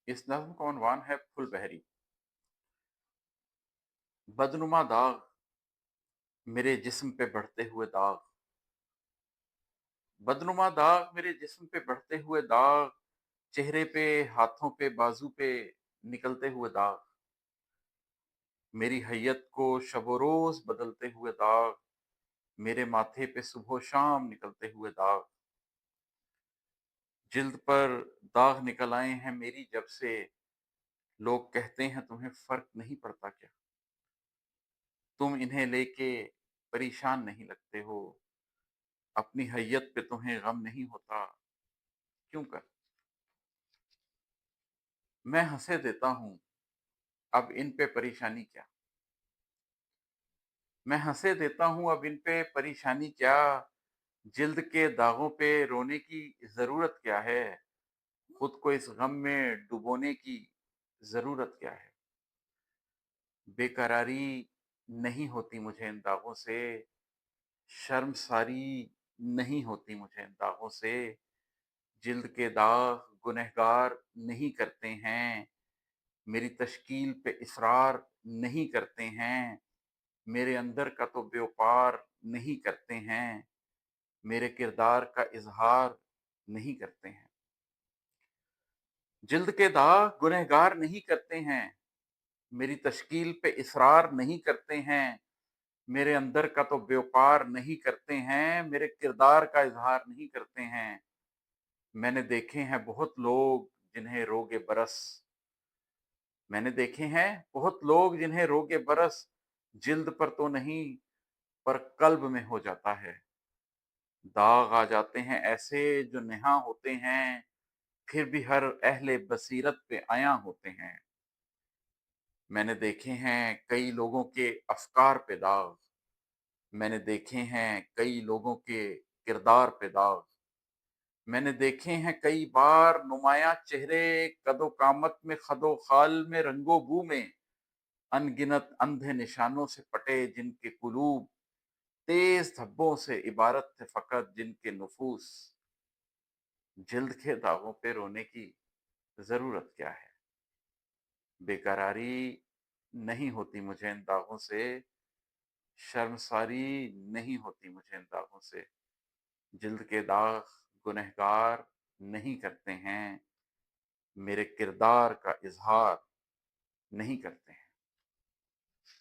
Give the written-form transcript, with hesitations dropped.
इस नज़्म का उन्वान है फुल बहरी। बदनुमा दाग मेरे जिस्म पे बढ़ते हुए दाग, बदनुमा दाग मेरे जिस्म पे बढ़ते हुए दाग, चेहरे पे, हाथों पे, बाजू पे निकलते हुए दाग, मेरी हैयत को शबो रोज बदलते हुए दाग, मेरे माथे पे सुबह शाम निकलते हुए दाग, जिल्द पर दाग निकल आए हैं मेरी जब से, लोग कहते हैं तुम्हें फर्क नहीं पड़ता क्या, तुम इन्हें लेके परेशान नहीं लगते हो, अपनी हैयत पे तुम्हें गम नहीं होता, क्यों कर। मैं हंसे देता हूँ, अब इन पे परेशानी क्या, मैं हंसे देता हूँ अब इन पे परेशानी क्या, जिल्द के दागों पे रोने की जरूरत क्या है, खुद को इस गम में डुबोने की जरूरत क्या है। बेकरारी नहीं होती मुझे इन दागों से, शर्मसारी नहीं होती मुझे इन दागों से, जिल्द के दाग गुनहगार नहीं करते हैं, मेरी तश्कील पे इसरार नहीं करते हैं, मेरे अंदर का तो व्यापार नहीं करते हैं, मेरे किरदार का इजहार नहीं करते हैं। जिल्द के दाग गुनहगार नहीं करते हैं, मेरी तश्कील पे इसरार नहीं करते हैं, मेरे अंदर का तो व्यापार नहीं करते हैं, मेरे किरदार का इजहार नहीं करते हैं। मैंने देखे हैं बहुत लोग जिन्हें रोगे बरस, मैंने देखे हैं बहुत लोग जिन्हें रोगे बरस, जिल्द पर तो नहीं पर कल्ब में हो जाता है। दाग आ जाते हैं ऐसे जो नेहा होते हैं, फिर भी हर अहले बसीरत पे आया होते हैं। मैंने देखे हैं कई लोगों के अफकार पे दाग, मैंने देखे हैं कई लोगों के किरदार पे दाग, मैंने देखे हैं कई बार नुमाया चेहरे कदो कामत में खदो खाल में रंगो बू में, अनगिनत अंधे निशानों से पटे जिनके कुलूब, तेज धब्बों से इबारत थे फकत जिनके नुफूस, जिल्द के दागों पे रोने की जरूरत क्या है। बेकरारी नहीं होती मुझे इन दागों से, शर्मसारी नहीं होती मुझे इन दागों से, जिल्द के दाग गुनहगार नहीं करते हैं, मेरे किरदार का इजहार नहीं करते हैं।